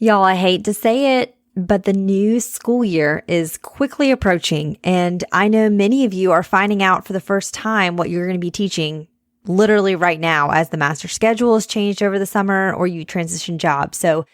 Y'all, I hate to say it, but the new school year is quickly approaching, and I know many of you are finding out for the first time what you're going to be teaching literally right now as the master schedule has changed over the summer or you transition jobs. So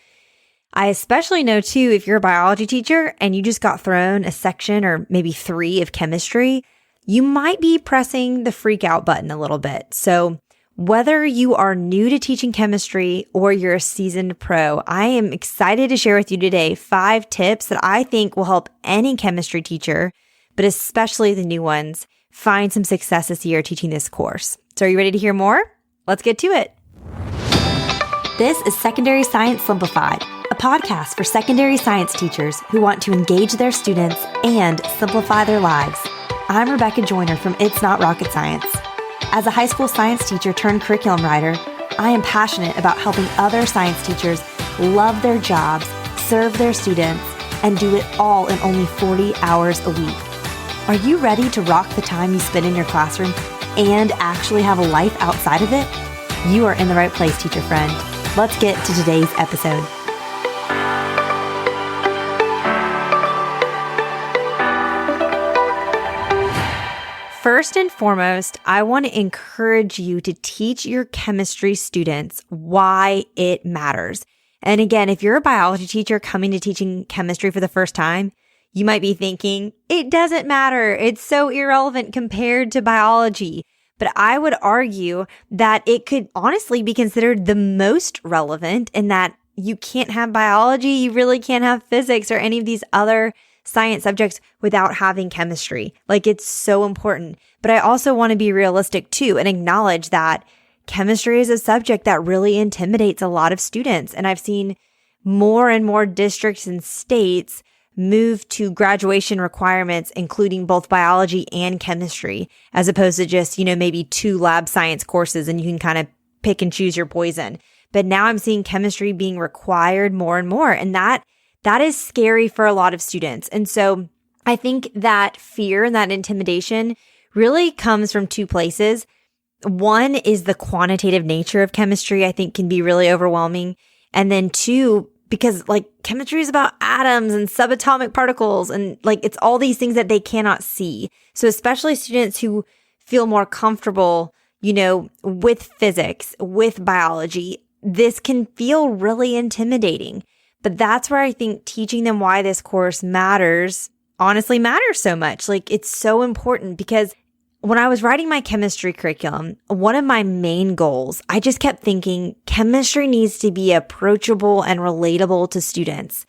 I especially know too, if you're a biology teacher and you just got thrown a section or maybe 3 of chemistry, you might be pressing the freak out button a little bit. So whether you are new to teaching chemistry or you're a seasoned pro, I am excited to share with you today 5 tips that I think will help any chemistry teacher, but especially the new ones, find some success this year teaching this course. So are you ready to hear more? Let's get to it. This is Secondary Science Simplified, a podcast for secondary science teachers who want to engage their students and simplify their lives. I'm Rebecca Joyner from It's Not Rocket Science. As a high school science teacher turned curriculum writer, I am passionate about helping other science teachers love their jobs, serve their students, and do it all in only 40 hours a week. Are you ready to rock the time you spend in your classroom and actually have a life outside of it? You are in the right place, teacher friend. Let's get to today's episode. First and foremost, I want to encourage you to teach your chemistry students why it matters. And again, if you're a biology teacher coming to teaching chemistry for the first time, you might be thinking, it doesn't matter. It's so irrelevant compared to biology. But I would argue that it could honestly be considered the most relevant in that you can't have biology, you really can't have physics or any of these other science subjects without having chemistry. Like, it's so important. But I also want to be realistic too and acknowledge that chemistry is a subject that really intimidates a lot of students. And I've seen more and more districts and states move to graduation requirements, including both biology and chemistry, as opposed to just, maybe 2 lab science courses and you can kind of pick and choose your poison. But now I'm seeing chemistry being required more and more. And that is scary for a lot of students. And so I think that fear and that intimidation really comes from 2 places. One is the quantitative nature of chemistry, I think can be really overwhelming. And then 2, because chemistry is about atoms and subatomic particles and it's all these things that they cannot see. So especially students who feel more comfortable, with physics, with biology, this can feel really intimidating. But that's where I think teaching them why this course honestly matters so much. It's so important because when I was writing my chemistry curriculum, one of my main goals, I just kept thinking chemistry needs to be approachable and relatable to students.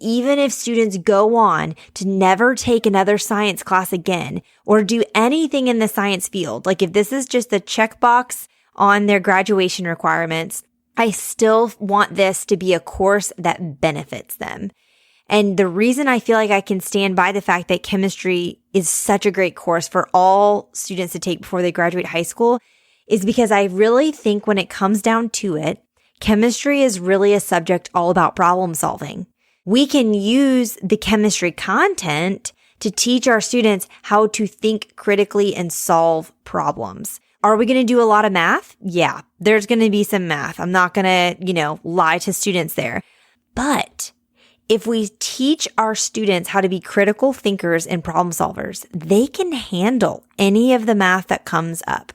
Even if students go on to never take another science class again or do anything in the science field, if this is just a checkbox on their graduation requirements, I still want this to be a course that benefits them. And the reason I feel like I can stand by the fact that chemistry is such a great course for all students to take before they graduate high school is because I really think when it comes down to it, chemistry is really a subject all about problem solving. We can use the chemistry content to teach our students how to think critically and solve problems. Are we going to do a lot of math? Yeah, there's going to be some math. I'm not going to, lie to students there. But if we teach our students how to be critical thinkers and problem solvers, they can handle any of the math that comes up.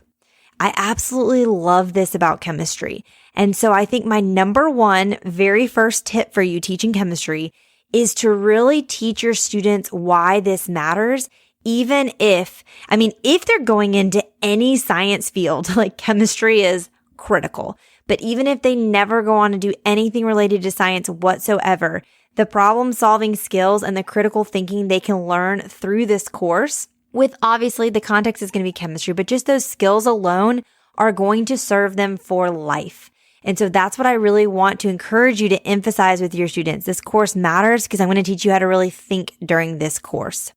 I absolutely love this about chemistry. And so I think my number 1 very first tip for you teaching chemistry is to really teach your students why this matters. Even if they're going into any science field, chemistry is critical. But even if they never go on to do anything related to science whatsoever, the problem solving skills and the critical thinking they can learn through this course, with obviously the context is going to be chemistry, but just those skills alone are going to serve them for life. And so that's what I really want to encourage you to emphasize with your students. This course matters because I'm going to teach you how to really think during this course.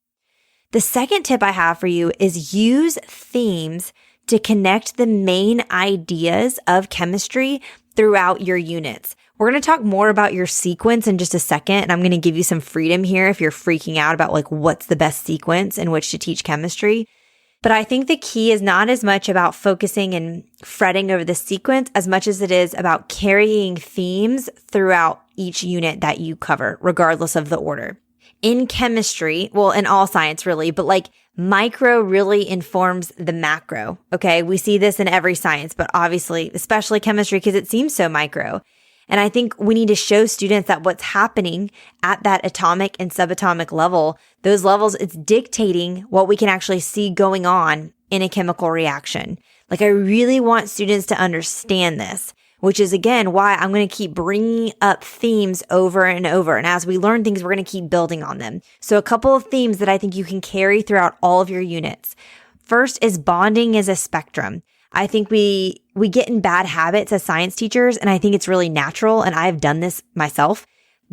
The second tip I have for you is use themes to connect the main ideas of chemistry throughout your units. We're going to talk more about your sequence in just a second, and I'm going to give you some freedom here if you're freaking out about what's the best sequence in which to teach chemistry. But I think the key is not as much about focusing and fretting over the sequence as much as it is about carrying themes throughout each unit that you cover, regardless of the order. In chemistry, well, in all science really, but like micro really informs the macro, okay? We see this in every science, but obviously, especially chemistry, because it seems so micro. And I think we need to show students that what's happening at that atomic and subatomic level, those levels, it's dictating what we can actually see going on in a chemical reaction. Like I really want students to understand this, which is again why I'm going to keep bringing up themes over and over. And as we learn things, we're going to keep building on them. So a couple of themes that I think you can carry throughout all of your units. First is bonding is a spectrum. I think we get in bad habits as science teachers, and I think it's really natural, and I've done this myself,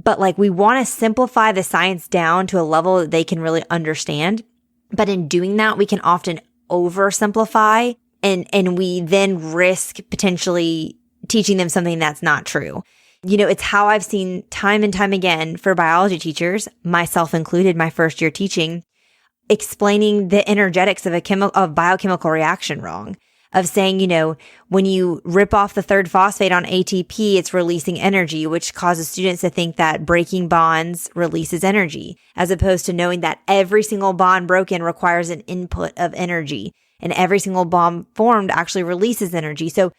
but like we want to simplify the science down to a level that they can really understand. But in doing that, we can often oversimplify and we then risk potentially teaching them something that's not true. You know, it's how I've seen time and time again for biology teachers, myself included, my first year teaching, explaining the energetics of biochemical reaction wrong. Of saying, you know, when you rip off the third phosphate on ATP, it's releasing energy, which causes students to think that breaking bonds releases energy, as opposed to knowing that every single bond broken requires an input of energy, and every single bond formed actually releases energy. So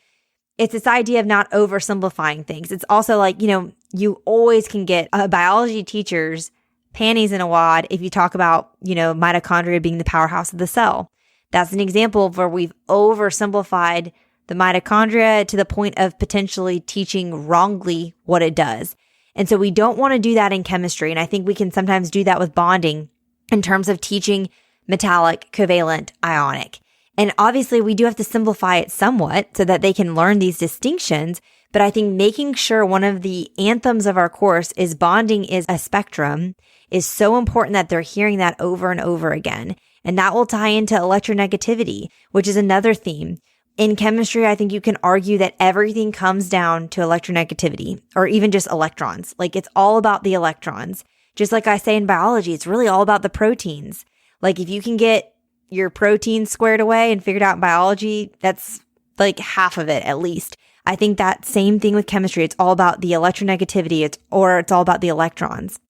it's this idea of not oversimplifying things. It's also like, you know, you always can get a biology teacher's panties in a wad if you talk about, you know, mitochondria being the powerhouse of the cell. That's an example of where we've oversimplified the mitochondria to the point of potentially teaching wrongly what it does. And so we don't want to do that in chemistry. And I think we can sometimes do that with bonding in terms of teaching metallic, covalent, ionic. And obviously we do have to simplify it somewhat so that they can learn these distinctions. But I think making sure one of the anthems of our course is bonding is a spectrum is so important that they're hearing that over and over again. And that will tie into electronegativity, which is another theme. In chemistry, I think you can argue that everything comes down to electronegativity or even just electrons. Like it's all about the electrons. Just like I say in biology, it's really all about the proteins. Like if you can get your proteins squared away and figured out in biology, that's like half of it at least. I think that same thing with chemistry. It's all about the electronegativity. It's all about the electrons.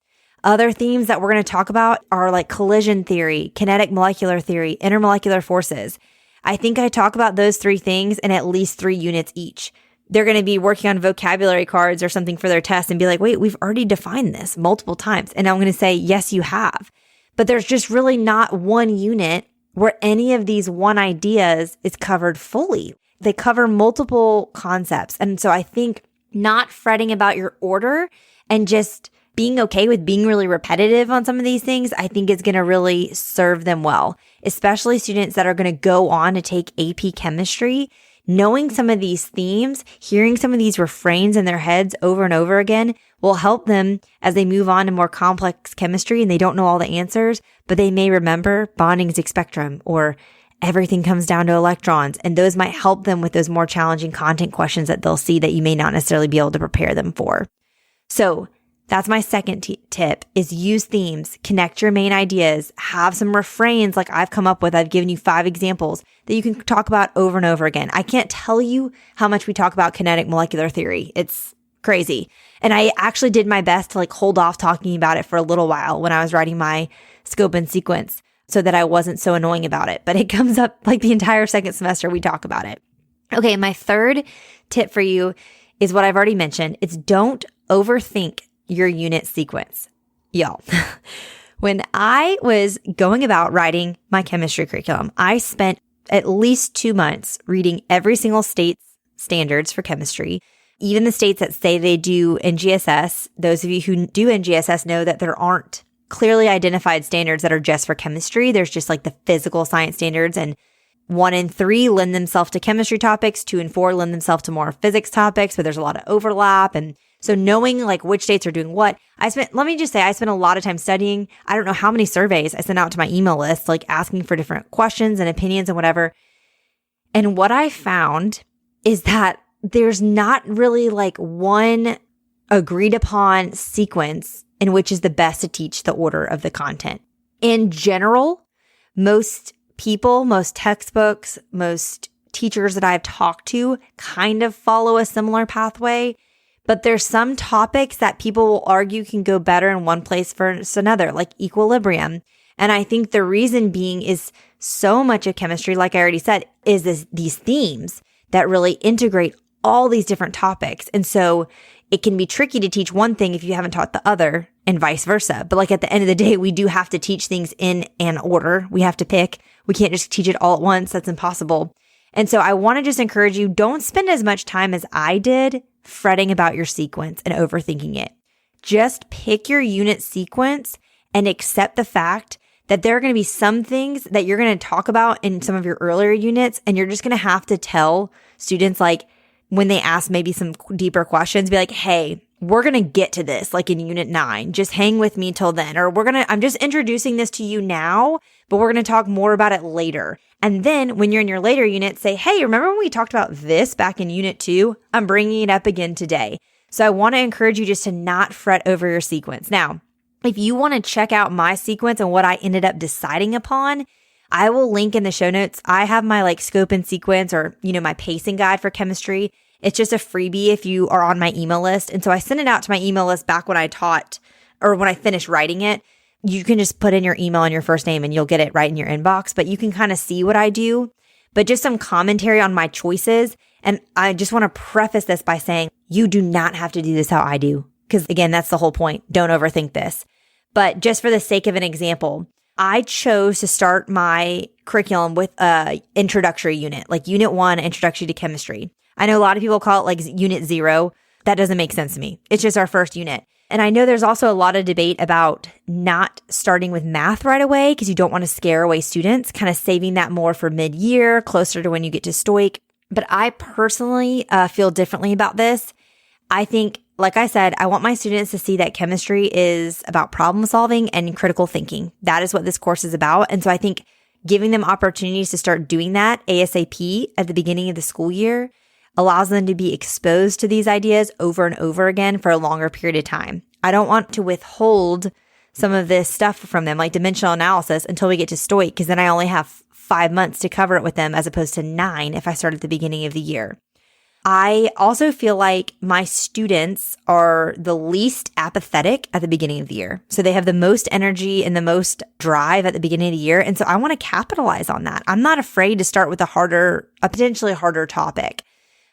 Other themes that we're going to talk about are like collision theory, kinetic molecular theory, intermolecular forces. I think I talk about those three things in at least 3 units each. They're going to be working on vocabulary cards or something for their test and be like, wait, we've already defined this multiple times. And I'm going to say, yes, you have. But there's just really not one unit where any of these one ideas is covered fully. They cover multiple concepts. And so I think not fretting about your order and just being okay with being really repetitive on some of these things, I think is going to really serve them well, especially students that are going to go on to take AP chemistry. Knowing some of these themes, hearing some of these refrains in their heads over and over again will help them as they move on to more complex chemistry and they don't know all the answers, but they may remember bonding is a spectrum or everything comes down to electrons. And those might help them with those more challenging content questions that they'll see that you may not necessarily be able to prepare them for. So that's my second tip is use themes, connect your main ideas, have some refrains like I've come up with. I've given you 5 examples that you can talk about over and over again. I can't tell you how much we talk about kinetic molecular theory. It's crazy. And I actually did my best to like hold off talking about it for a little while when I was writing my scope and sequence so that I wasn't so annoying about it. But it comes up like the entire second semester we talk about it. Okay, my third tip for you is what I've already mentioned. It's don't overthink your unit sequence. Y'all, when I was going about writing my chemistry curriculum, I spent at least 2 months reading every single state's standards for chemistry, even the states that say they do NGSS. Those of you who do NGSS know that there aren't clearly identified standards that are just for chemistry. There's just like the physical science standards, and 1 and 3 lend themselves to chemistry topics, 2 and 4 lend themselves to more physics topics, but there's a lot of overlap. And so knowing like which states are doing what, let me just say, I spent a lot of time studying. I don't know how many surveys I sent out to my email list, like asking for different questions and opinions and whatever. And what I found is that there's not really like one agreed upon sequence in which is the best to teach the order of the content. In general, most people, most textbooks, most teachers that I've talked to kind of follow a similar pathway. But there's some topics that people will argue can go better in one place versus another, like equilibrium. And I think the reason being is so much of chemistry, like I already said, is these themes that really integrate all these different topics. And so it can be tricky to teach one thing if you haven't taught the other and vice versa. But like at the end of the day, we do have to teach things in an order. We have to pick. We can't just teach it all at once. That's impossible. And so I want to just encourage you, don't spend as much time as I did fretting about your sequence and overthinking it. Just pick your unit sequence and accept the fact that there are going to be some things that you're going to talk about in some of your earlier units, and you're just going to have to tell students, like when they ask maybe some deeper questions, be like, hey, we're going to get to this like in unit 9. Just hang with me till then. Or I'm just introducing this to you now, but we're going to talk more about it later. And then when you're in your later unit, say, hey, remember when we talked about this back in unit 2? I'm bringing it up again today. So I want to encourage you just to not fret over your sequence. Now, if you want to check out my sequence and what I ended up deciding upon, I will link in the show notes. I have my like scope and sequence, or, my pacing guide for chemistry. It's just a freebie if you are on my email list. And so I sent it out to my email list back when I taught, or when I finished writing it. You can just put in your email and your first name and you'll get it right in your inbox, but you can kind of see what I do, but just some commentary on my choices. And I just want to preface this by saying, you do not have to do this how I do. Because again, that's the whole point. Don't overthink this. But just for the sake of an example, I chose to start my curriculum with a introductory unit, like unit 1, introductory to chemistry. I know a lot of people call it like unit 0. That doesn't make sense to me. It's just our first unit. And I know there's also a lot of debate about not starting with math right away because you don't want to scare away students, kind of saving that more for mid-year, closer to when you get to STOIC. But I personally feel differently about this. I think, like I said, I want my students to see that chemistry is about problem solving and critical thinking. That is what this course is about. And so I think giving them opportunities to start doing that ASAP at the beginning of the school year allows them to be exposed to these ideas over and over again for a longer period of time. I don't want to withhold some of this stuff from them, like dimensional analysis, until we get to STOIC, because then I only have 5 months to cover it with them as opposed to 9 if I start at the beginning of the year. I also feel like my students are the least apathetic at the beginning of the year. So they have the most energy and the most drive at the beginning of the year. And so I want to capitalize on that. I'm not afraid to start with a potentially harder topic.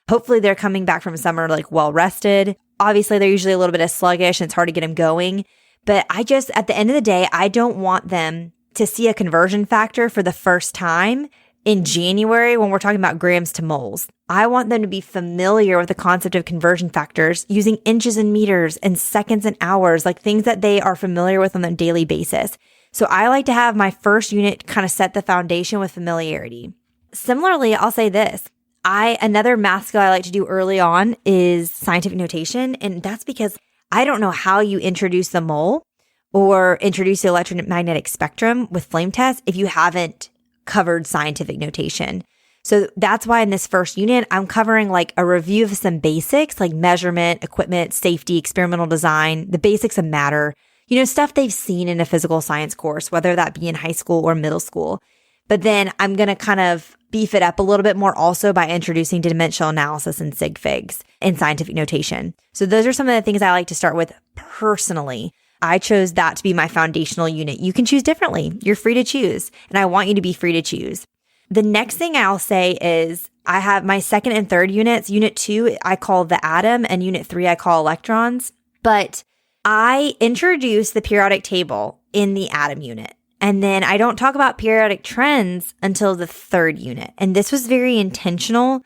Hopefully they're coming back from summer like well rested. Obviously they're usually a little bit sluggish and it's hard to get them going. But at the end of the day, I don't want them to see a conversion factor for the first time in January when we're talking about grams to moles. I want them to be familiar with the concept of conversion factors using inches and meters and seconds and hours, like things that they are familiar with on a daily basis. So I like to have my first unit kind of set the foundation with familiarity. Similarly, I'll say this. Another math skill I like to do early on is scientific notation. And that's because I don't know how you introduce the mole or introduce the electromagnetic spectrum with flame tests if you haven't covered scientific notation. So that's why in this first unit, I'm covering like a review of some basics like measurement, equipment, safety, experimental design, the basics of matter, stuff they've seen in a physical science course, whether that be in high school or middle school. But then I'm going to kind of beef it up a little bit more also by introducing dimensional analysis and sig figs and scientific notation. So those are some of the things I like to start with personally. I chose that to be my foundational unit. You can choose differently. You're free to choose. And I want you to be free to choose. The next thing I'll say is I have my second and third units. Unit 2, I call the atom, and unit 3, I call electrons. But I introduce the periodic table in the atom unit. And then I don't talk about periodic trends until the third unit. And this was very intentional.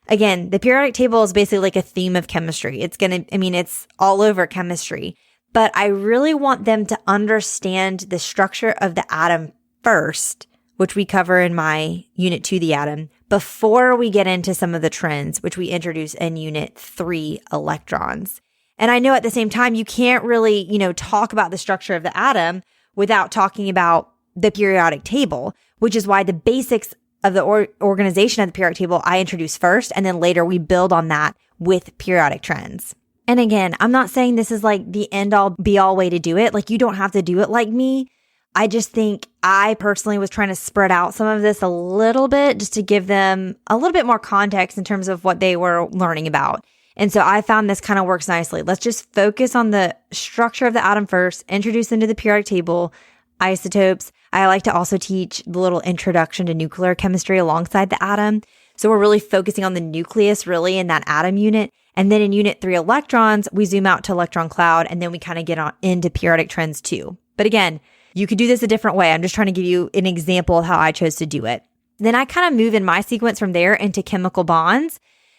Again, the periodic table is basically like a theme of chemistry. It's all over chemistry. But I really want them to understand the structure of the atom first, which we cover in my unit 2, the atom, before we get into some of the trends, which we introduce in unit 3, electrons. And I know at the same time, you can't really, talk about the structure of the atom without talking about the periodic table, which is why the basics of the organization of the periodic table I introduce first, and then later we build on that with periodic trends. And again, I'm not saying this is like the end all be all way to do it. Like you don't have to do it like me. I just think I personally was trying to spread out some of this a little bit just to give them a little bit more context in terms of what they were learning about. And so I found this kind of works nicely. Let's just focus on the structure of the atom first, introduce them to the periodic table, isotopes. I like to also teach the little introduction to nuclear chemistry alongside the atom. So we're really focusing on the nucleus really in that atom unit. And then in unit 3 electrons, we zoom out to electron cloud, and then we kind of get on into periodic trends too. But again, you could do this a different way. I'm just trying to give you an example of how I chose to do it. Then I kind of move in my sequence from there into chemical bonds.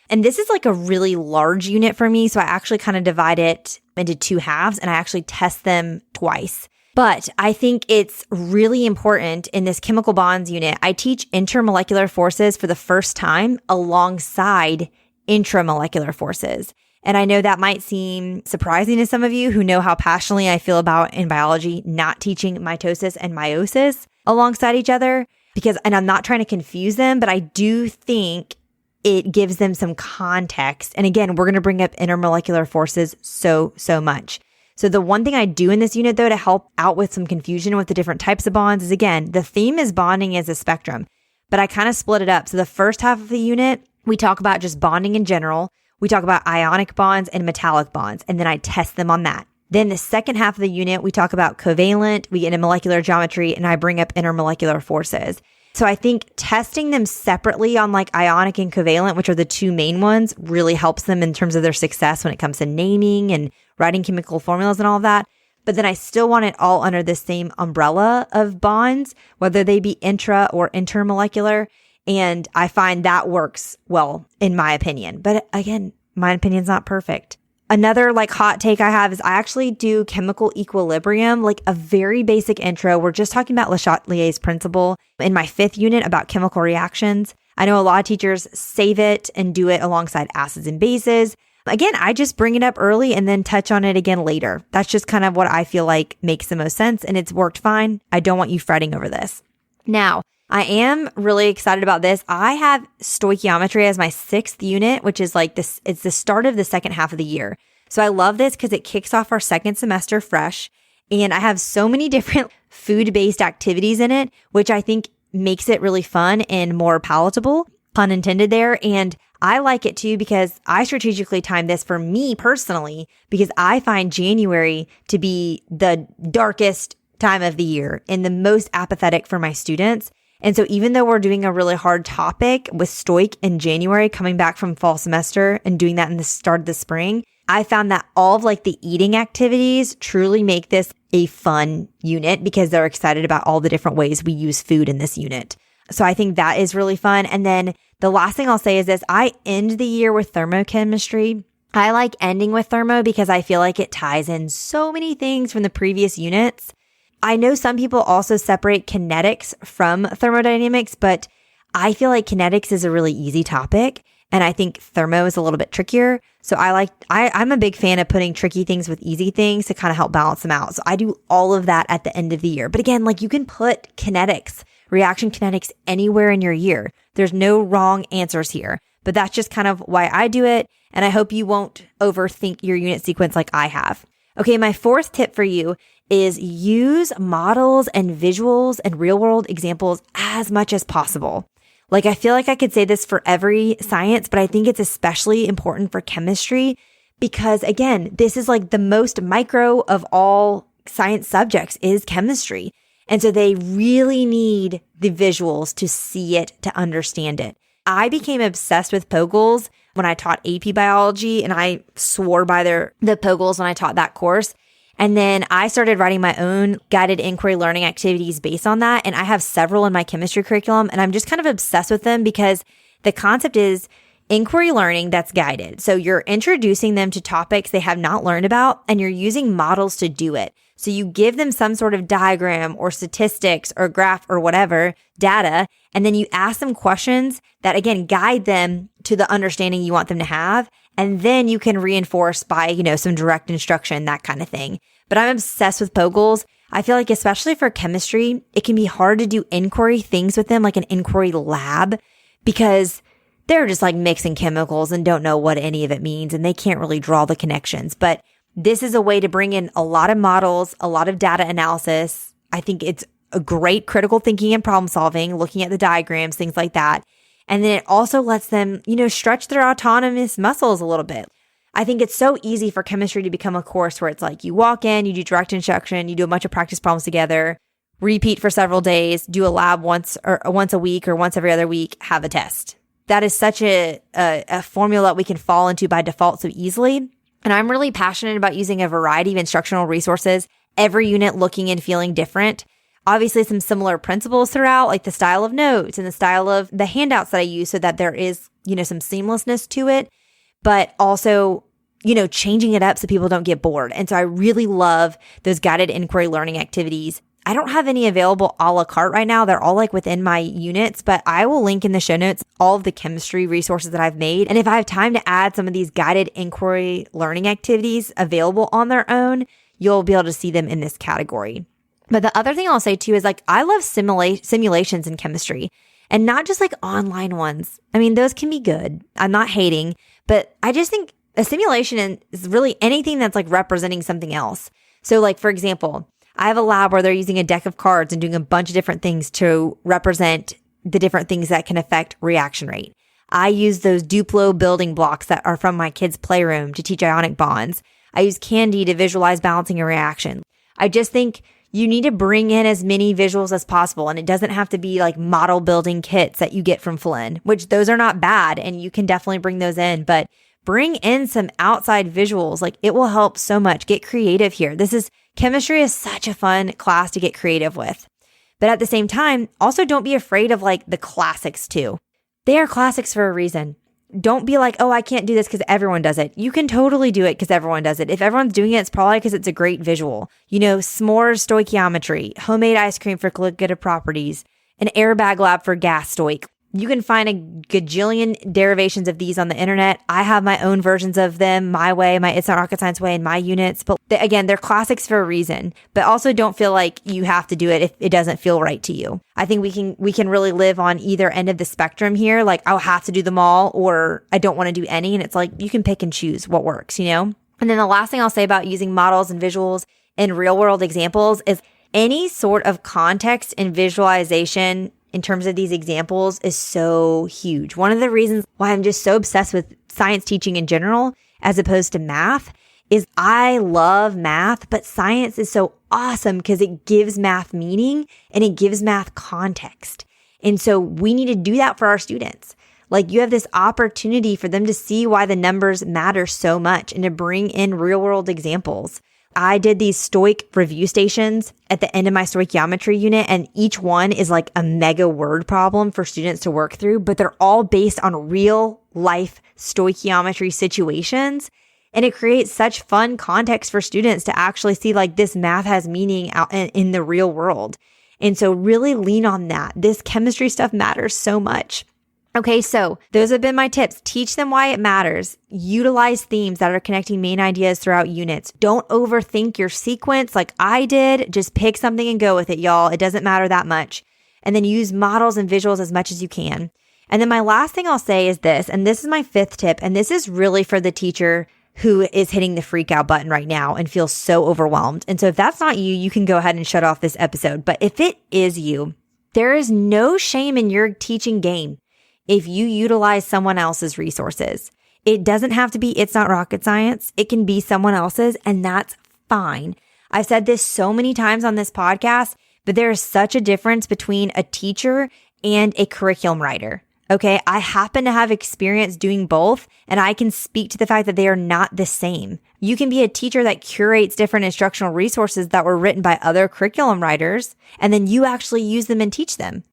And this is like a really large unit for me. So I actually kind of divide it into 2 halves and I actually test them twice. But I think it's really important in this chemical bonds unit. I teach intermolecular forces for the first time alongside intramolecular forces. And I know that might seem surprising to some of you who know how passionately I feel about in biology, not teaching mitosis and meiosis alongside each other and I'm not trying to confuse them, but I do think it gives them some context. And again, we're going to bring up intermolecular forces so much. So the one thing I do in this unit though to help out with some confusion with the different types of bonds is again, the theme is bonding as a spectrum, but I kind of split it up. So the first half of the unit, we talk about just bonding in general. We talk about ionic bonds and metallic bonds, and then I test them on that. Then the second half of the unit, we talk about covalent, we get into molecular geometry, and I bring up intermolecular forces. So I think testing them separately on like ionic and covalent, which are the 2 main ones, really helps them in terms of their success when it comes to naming and writing chemical formulas and all of that. But then I still want it all under the same umbrella of bonds, whether they be intra or intermolecular. And I find that works well, in my opinion. But again, my opinion's not perfect. Another like hot take I have is I actually do chemical equilibrium, like a very basic intro. We're just talking about Le Chatelier's principle in my 5th unit about chemical reactions. I know a lot of teachers save it and do it alongside acids and bases. Again, I just bring it up early and then touch on it again later. That's just kind of what I feel like makes the most sense, and it's worked fine. I don't want you fretting over this. Now, I am really excited about this. I have stoichiometry as my 6th unit, which is like this. It's the start of the second half of the year. So I love this because it kicks off our second semester fresh. And I have so many different food-based activities in it, which I think makes it really fun and more palatable, pun intended there. And I like it too because I strategically time this for me personally, because I find January to be the darkest time of the year and the most apathetic for my students. And so even though we're doing a really hard topic with Stoic in January, coming back from fall semester and doing that in the start of the spring, I found that all of like the eating activities truly make this a fun unit because they're excited about all the different ways we use food in this unit. So I think that is really fun. And then the last thing I'll say is this, I end the year with thermochemistry. I like ending with thermo because I feel like it ties in so many things from the previous units. I know some people also separate kinetics from thermodynamics, but I feel like kinetics is a really easy topic. And I think thermo is a little bit trickier. So I'm a big fan of putting tricky things with easy things to kind of help balance them out. So I do all of that at the end of the year. But again, like you can put kinetics, reaction kinetics anywhere in your year. There's no wrong answers here, but that's just kind of why I do it. And I hope you won't overthink your unit sequence like I have. Okay, my 4th tip for you is use models and visuals and real world examples as much as possible. Like, I feel like I could say this for every science, but I think it's especially important for chemistry because again, this is like the most micro of all science subjects is chemistry. And so they really need the visuals to see it, to understand it. I became obsessed with Pogles when I taught AP biology, and I swore by the Pogles when I taught that course. And then I started writing my own guided inquiry learning activities based on that. And I have several in my chemistry curriculum, and I'm just kind of obsessed with them because the concept is inquiry learning that's guided. So you're introducing them to topics they have not learned about, and you're using models to do it. So you give them some sort of diagram or statistics or graph or whatever, data, and then you ask them questions that, again, guide them to the understanding you want them to have. And then you can reinforce by, some direct instruction, that kind of thing. But I'm obsessed with Pogles. I feel like especially for chemistry, it can be hard to do inquiry things with them, like an inquiry lab, because they're just like mixing chemicals and don't know what any of it means, and they can't really draw the connections. But this is a way to bring in a lot of models, a lot of data analysis, I think it's a great critical thinking and problem solving, looking at the diagrams, things like that. And then it also lets them, stretch their autonomous muscles a little bit. I think it's so easy for chemistry to become a course where it's like you walk in, you do direct instruction, you do a bunch of practice problems together, repeat for several days, do a lab once a week or once every other week, have a test. That is such a formula we can fall into by default so easily. And I'm really passionate about using a variety of instructional resources, every unit looking and feeling different. Obviously, some similar principles throughout, like the style of notes and the style of the handouts that I use so that there is, some seamlessness to it, but also, changing it up so people don't get bored. And so I really love those guided inquiry learning activities. I don't have any available a la carte right now. They're all like within my units, but I will link in the show notes all of the chemistry resources that I've made. And if I have time to add some of these guided inquiry learning activities available on their own, you'll be able to see them in this category. But the other thing I'll say too is like, I love simulations in chemistry and not just like online ones. I mean, those can be good. I'm not hating, but I just think a simulation is really anything that's like representing something else. So like, for example, I have a lab where they're using a deck of cards and doing a bunch of different things to represent the different things that can affect reaction rate. I use those Duplo building blocks that are from my kids' playroom to teach ionic bonds. I use Candy to visualize balancing a reaction. I just think you need to bring in as many visuals as possible. And it doesn't have to be like model building kits that you get from Flynn, which those are not bad. And you can definitely bring those in, but bring in some outside visuals. Like it will help so much. Get creative here. Chemistry is such a fun class to get creative with. But at the same time, also don't be afraid of like the classics too. They are classics for a reason. Don't be like, oh, I can't do this because everyone does it. You can totally do it because everyone does it. If everyone's doing it, it's probably because it's a great visual. S'mores stoichiometry, homemade ice cream for colligative properties, an airbag lab for gas stoich. You can find a gajillion derivations of these on the internet. I have my own versions of them, my way, my It's Not Rocket Science way, and my units. But again, they're classics for a reason. But also don't feel like you have to do it if it doesn't feel right to you. I think we can really live on either end of the spectrum here. Like I'll have to do them all, or I don't want to do any. And it's like you can pick and choose what works, And then the last thing I'll say about using models and visuals in real world examples is any sort of context and visualization in terms of these examples is so huge. One of the reasons why I'm just so obsessed with science teaching in general, as opposed to math, is I love math, but science is so awesome because it gives math meaning and it gives math context. And so we need to do that for our students. Like you have this opportunity for them to see why the numbers matter so much and to bring in real world examples. I did these stoich review stations at the end of my stoichiometry unit, and each one is like a mega word problem for students to work through, but they're all based on real life stoichiometry situations. And it creates such fun context for students to actually see like this math has meaning out in the real world. And so really lean on that. This chemistry stuff matters so much. Okay, so those have been my tips. Teach them why it matters. Utilize themes that are connecting main ideas throughout units. Don't overthink your sequence like I did. Just pick something and go with it, y'all. It doesn't matter that much. And then use models and visuals as much as you can. And then my last thing I'll say is this, and this is my fifth tip, and this is really for the teacher who is hitting the freak out button right now and feels so overwhelmed. And so if that's not you, you can go ahead and shut off this episode. But if it is you, there is no shame in your teaching game if you utilize someone else's resources. It doesn't have to be It's Not Rocket Science. It can be someone else's, and that's fine. I've said this so many times on this podcast, but there is such a difference between a teacher and a curriculum writer. Okay, I happen to have experience doing both, and I can speak to the fact that they are not the same. You can be a teacher that curates different instructional resources that were written by other curriculum writers, and then you actually use them and teach them.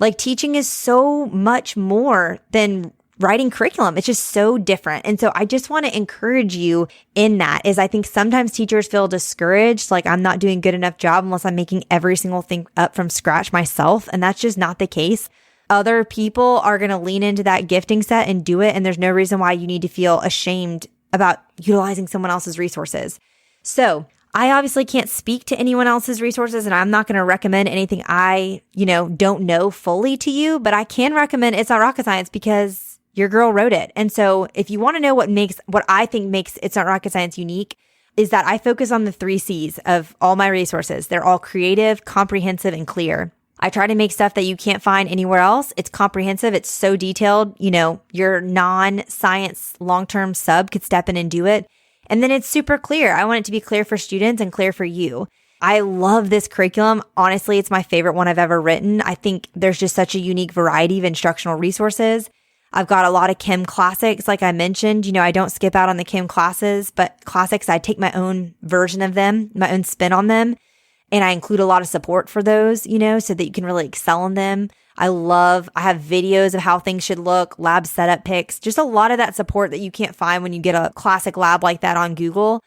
Like teaching is so much more than writing curriculum. It's just so different. And so I just want to encourage you in that is I think sometimes teachers feel discouraged, like I'm not doing a good enough job unless I'm making every single thing up from scratch myself. And that's just not the case. Other people are going to lean into that gifting set and do it. And there's no reason why you need to feel ashamed about utilizing someone else's resources. So I obviously can't speak to anyone else's resources, and I'm not going to recommend anything I, don't know fully to you, but I can recommend It's Not Rocket Science because your girl wrote it. And so if you want to know what I think makes It's Not Rocket Science unique, is that I focus on the 3 C's of all my resources. They're all creative, comprehensive, and clear. I try to make stuff that you can't find anywhere else. It's comprehensive. It's so detailed. Your non-science long-term sub could step in and do it. And then it's super clear. I want it to be clear for students and clear for you. I love this curriculum. Honestly, it's my favorite one I've ever written. I think there's just such a unique variety of instructional resources. I've got a lot of chem classics, like I mentioned. I don't skip out on the chem classes, but classics, I take my own version of them, my own spin on them. And I include a lot of support for those, so that you can really excel in them. I have videos of how things should look, lab setup pics, just a lot of that support that you can't find when you get a classic lab like that on Google.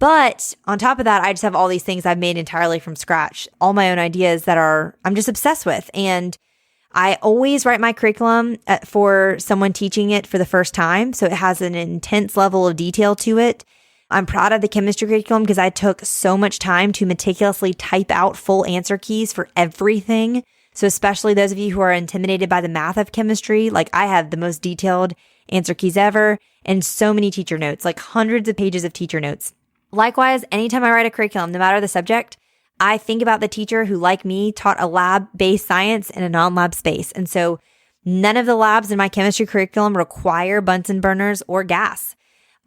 But on top of that, I just have all these things I've made entirely from scratch, all my own ideas that I'm just obsessed with. And I always write my curriculum for someone teaching it for the first time. So it has an intense level of detail to it. I'm proud of the chemistry curriculum because I took so much time to meticulously type out full answer keys for everything. So especially those of you who are intimidated by the math of chemistry, like I have the most detailed answer keys ever and so many teacher notes, like hundreds of pages of teacher notes. Likewise, anytime I write a curriculum, no matter the subject, I think about the teacher who, like me, taught a lab-based science in a non-lab space. And so none of the labs in my chemistry curriculum require Bunsen burners or gas.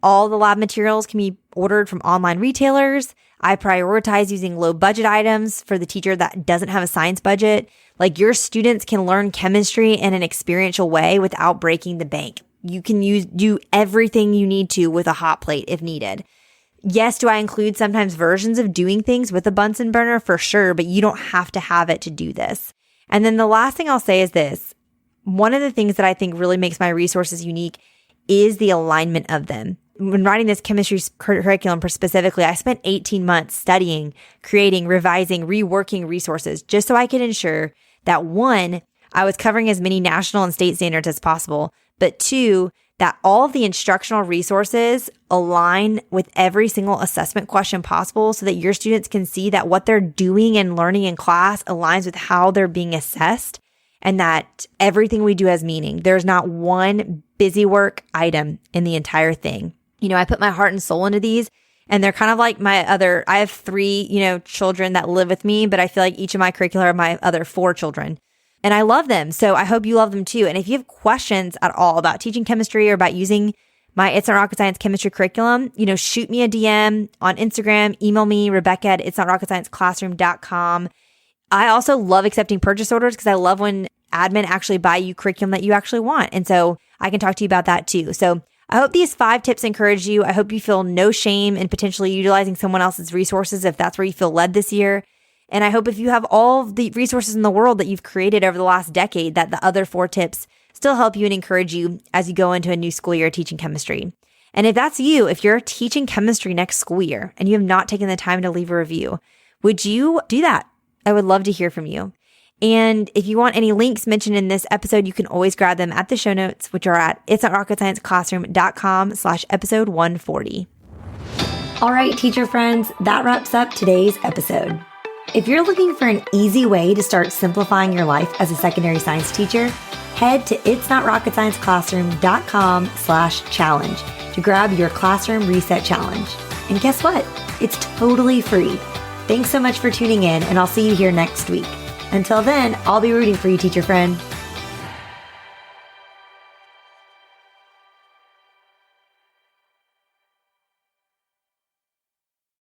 All the lab materials can be ordered from online retailers. I prioritize using low budget items for the teacher that doesn't have a science budget. Like your students can learn chemistry in an experiential way without breaking the bank. You can do everything you need to with a hot plate if needed. Yes, do I include sometimes versions of doing things with a Bunsen burner? For sure, but you don't have to have it to do this. And then the last thing I'll say is this. One of the things that I think really makes my resources unique is the alignment of them. When writing this chemistry curriculum specifically, I spent 18 months studying, creating, revising, reworking resources just so I could ensure that 1, I was covering as many national and state standards as possible, but 2, that all of the instructional resources align with every single assessment question possible so that your students can see that what they're doing and learning in class aligns with how they're being assessed and that everything we do has meaning. There's not one busy work item in the entire thing. I put my heart and soul into these and they're kind of like I have 3, children that live with me, but I feel like each of my curricula are my other 4 children. And I love them. So I hope you love them too. And if you have questions at all about teaching chemistry or about using my It's Not Rocket Science chemistry curriculum, shoot me a DM on Instagram, email me, Rebecca@itsnotrocketscienceclassroom.com. I also love accepting purchase orders because I love when admin actually buy you curriculum that you actually want. And so I can talk to you about that too. So I hope these 5 tips encourage you. I hope you feel no shame in potentially utilizing someone else's resources if that's where you feel led this year. And I hope if you have all the resources in the world that you've created over the last decade, that the other 4 tips still help you and encourage you as you go into a new school year teaching chemistry. And if that's you, if you're teaching chemistry next school year and you have not taken the time to leave a review, would you do that? I would love to hear from you. And if you want any links mentioned in this episode, you can always grab them at the show notes, which are at itsnotrocketscienceclassroom.com/episode 140. All right, teacher friends, that wraps up today's episode. If you're looking for an easy way to start simplifying your life as a secondary science teacher, head to itsnotrocketscienceclassroom.com/challenge to grab your classroom reset challenge. And guess what? It's totally free. Thanks so much for tuning in, and I'll see you here next week. Until then, I'll be rooting for you, teacher friend.